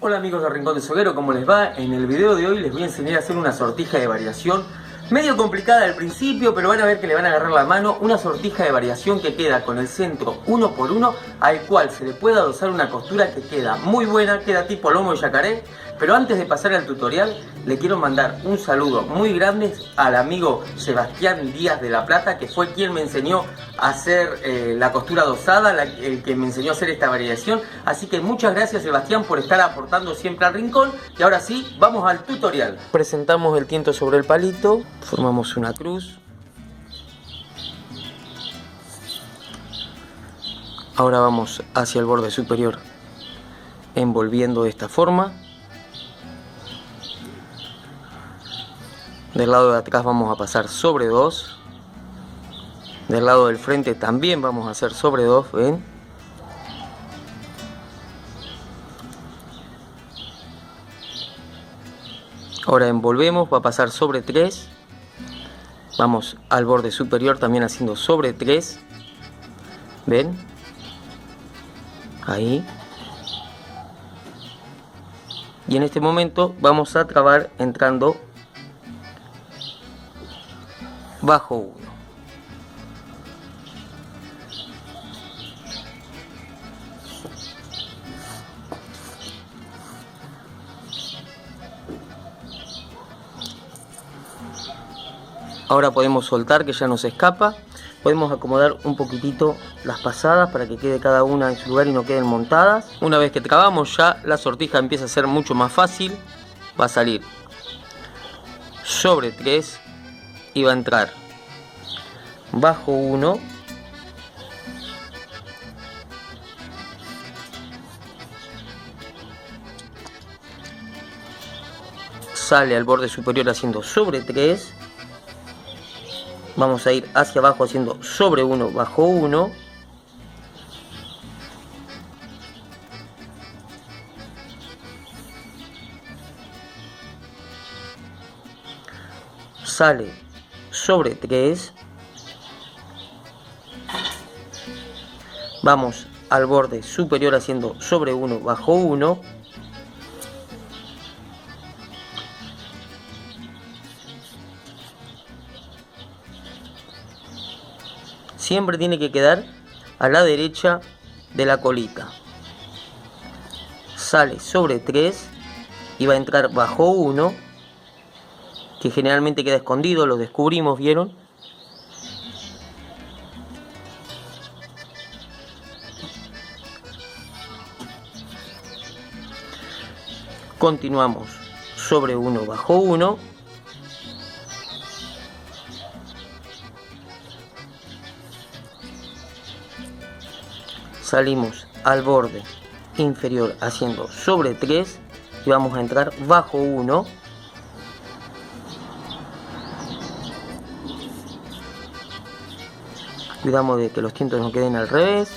Hola amigos de Rincón de Soguero, ¿cómo les va? En el video de hoy les voy a enseñar a hacer una sortija de variación medio complicada al principio, pero van a ver que le van a agarrar la mano. Una sortija de variación que queda con el centro 1 por 1, al cual se le puede adosar una costura que queda muy buena, queda tipo lomo de yacaré. Pero antes de pasar al tutorial, le quiero mandar un saludo muy grande al amigo Sebastián Díaz de La Plata, que fue quien me enseñó a hacer la costura adosada, el que me enseñó a hacer esta variación. Así que muchas gracias, Sebastián, por estar aportando siempre al rincón. Y ahora sí, vamos al tutorial. Presentamos el tiento sobre el palito, formamos una cruz. Ahora vamos hacia el borde superior, envolviendo de esta forma. Del lado de atrás vamos a pasar sobre 2. Del lado del frente también vamos a hacer sobre 2, ¿ven? Ahora envolvemos, va a pasar sobre 3. Vamos al borde superior también haciendo sobre 3. ¿Ven? Ahí. Y en este momento vamos a trabar entrando bajo 1. Ahora podemos soltar, que ya no se escapa. Podemos acomodar un poquitito las pasadas para que quede cada una en su lugar y no queden montadas. Una vez que trabamos ya la sortija empieza a ser mucho más fácil. Va a salir sobre 3 y va a entrar bajo 1, sale al borde superior haciendo sobre 3, vamos a ir hacia abajo haciendo sobre 1, bajo 1, sale sobre 3, vamos al borde superior haciendo sobre 1, bajo 1, siempre tiene que quedar a la derecha de la colita, sale sobre 3 y va a entrar bajo 1, que generalmente queda escondido, lo descubrimos, ¿vieron? Continuamos sobre 1, bajo 1, salimos al borde inferior haciendo sobre 3 y vamos a entrar bajo 1, cuidamos de que los tientos no queden al revés,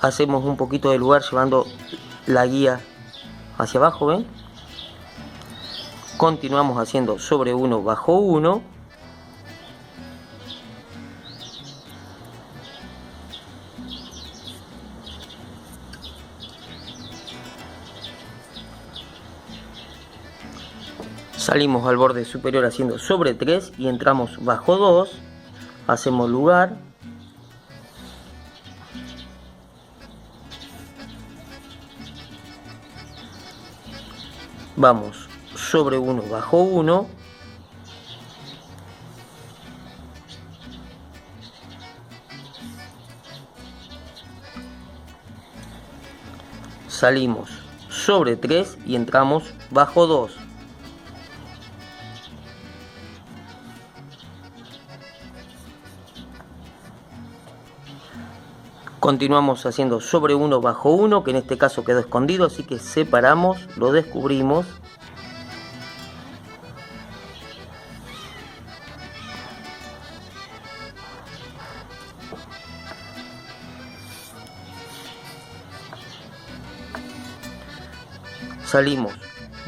hacemos un poquito de lugar llevando la guía hacia abajo, ¿ven? Continuamos haciendo sobre 1, bajo 1, salimos al borde superior haciendo sobre 3 y entramos bajo 2, hacemos lugar, vamos sobre 1, bajo 1, salimos sobre 3 y entramos bajo 2. Continuamos haciendo sobre 1, bajo 1, que en este caso quedó escondido, así que separamos, lo descubrimos. Salimos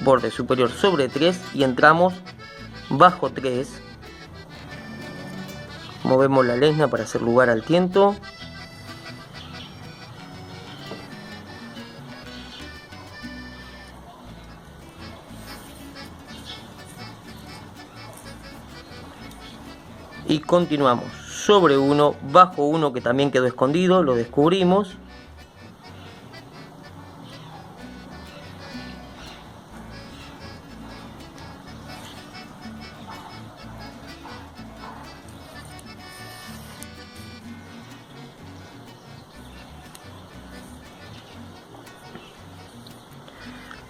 borde superior sobre 3 y entramos bajo 3. Movemos la lesna para hacer lugar al tiento. y continuamos sobre 1, bajo 1 que también quedó escondido, lo descubrimos.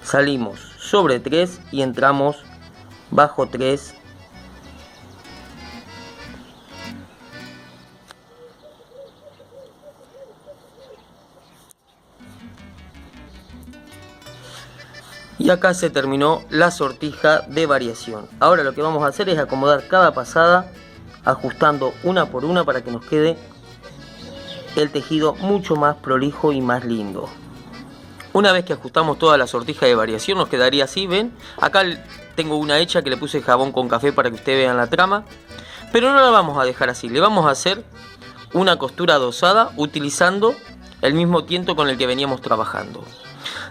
Salimos sobre 3 y entramos bajo 3. Y acá se terminó la sortija de variación. Ahora lo que vamos a hacer es acomodar cada pasada, ajustando una por una para que nos quede el tejido mucho más prolijo y más lindo. Una vez que ajustamos toda la sortija de variación nos quedaría así, ¿ven? Acá tengo una hecha que le puse jabón con café para que ustedes vean la trama. Pero no la vamos a dejar así, le vamos a hacer una costura adosada utilizando el mismo tiento con el que veníamos trabajando.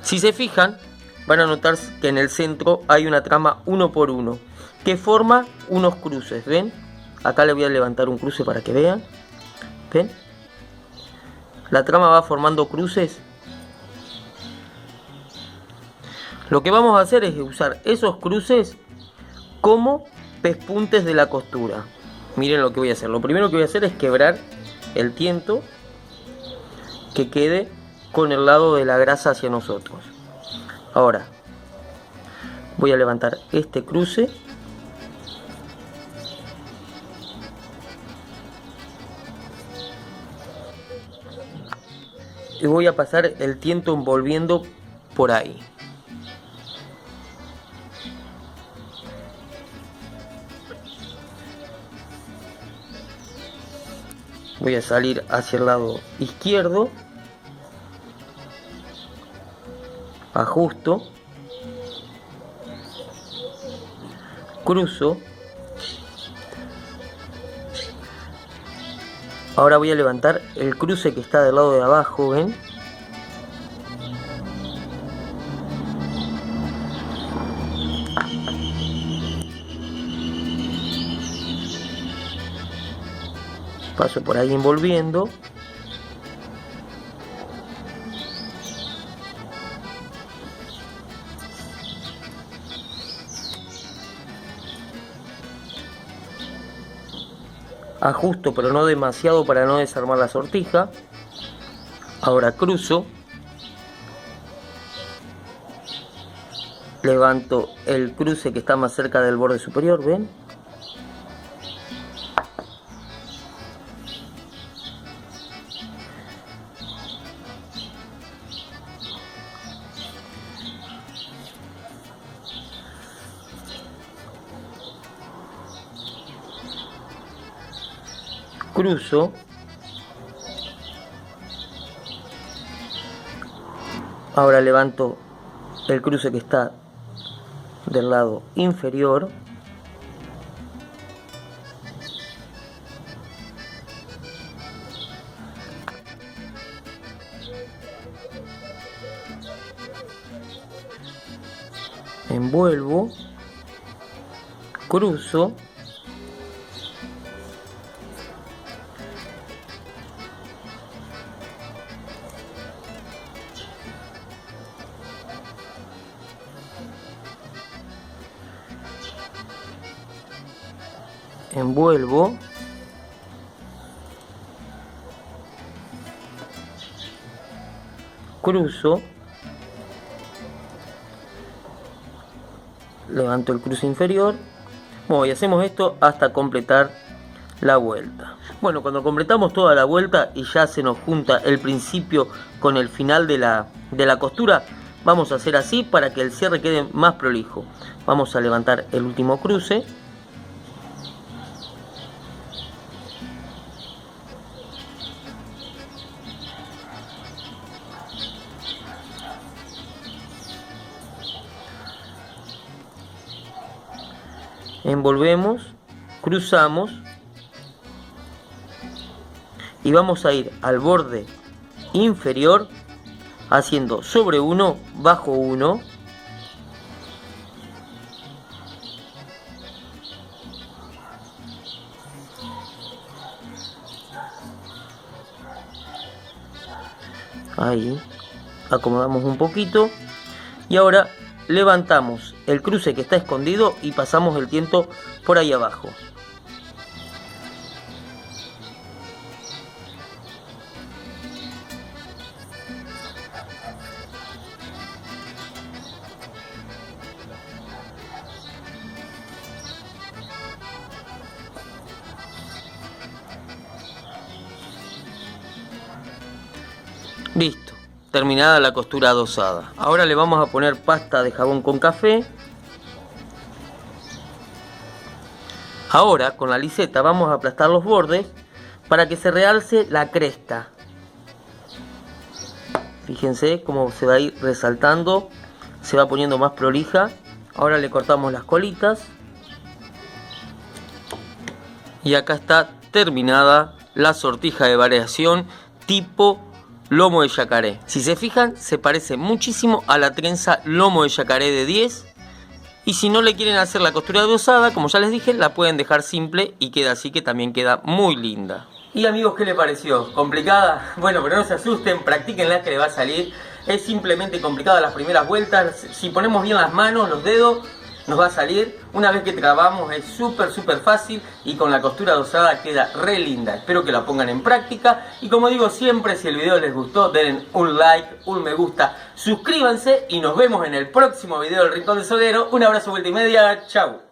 Si se fijan, van a notar que en el centro hay una trama 1 por 1 que forma unos cruces, ¿ven? Acá le voy a levantar un cruce para que vean. ¿Ven? La trama va formando cruces. Lo que vamos a hacer es usar esos cruces como pespuntes de la costura. Miren lo que voy a hacer. Lo primero que voy a hacer es quebrar el tiento que quede con el lado de la grasa hacia nosotros. Ahora voy a levantar este cruce y voy a pasar el tiento envolviendo por ahí. Voy a salir hacia el lado izquierdo, ajusto, cruzo. Ahora voy a levantar el cruce que está del lado de abajo, ¿ven? Paso por ahí envolviendo. Ajusto, pero no demasiado para no desarmar la sortija. Ahora cruzo. Levanto el cruce que está más cerca del borde superior, ¿ven? Cruzo. Ahora levanto el cruce que está del lado inferior. Envuelvo. Cruzo. Envuelvo, cruzo, levanto el cruce inferior. Bueno, y hacemos esto hasta completar la vuelta. Bueno, cuando completamos toda la vuelta y ya se nos junta el principio con el final de la costura, vamos a hacer así para que el cierre quede más prolijo. Vamos a levantar el último cruce. Envolvemos, cruzamos y vamos a ir al borde inferior haciendo sobre 1, bajo 1, Ahí. Acomodamos un poquito. Y ahora levantamos el cruce que está escondido y pasamos el tiento por ahí abajo. Listo, terminada la costura adosada. Ahora le vamos a poner pasta de jabón con café. Ahora con la liseta vamos a aplastar los bordes para que se realce la cresta. Fíjense cómo se va a ir resaltando, se va poniendo más prolija. Ahora le cortamos las colitas. Y acá está terminada la sortija de variación tipo lomo de yacaré. Si se fijan, se parece muchísimo a la trenza lomo de yacaré de 10. Y si no le quieren hacer la costura adosada, como ya les dije, la pueden dejar simple y queda así, que también queda muy linda. Y amigos, ¿qué les pareció? ¿Complicada? Bueno, pero no se asusten, practíquenla que le va a salir. Es simplemente complicada las primeras vueltas. Si ponemos bien las manos, los dedos, nos va a salir. Una vez que trabamos es súper fácil y con la costura adosada queda re linda. Espero que la pongan en práctica y como digo siempre, si el video les gustó, den un like, un me gusta, suscríbanse y nos vemos en el próximo video del Rincón del Soguero. Un abrazo, vuelta y media, chau.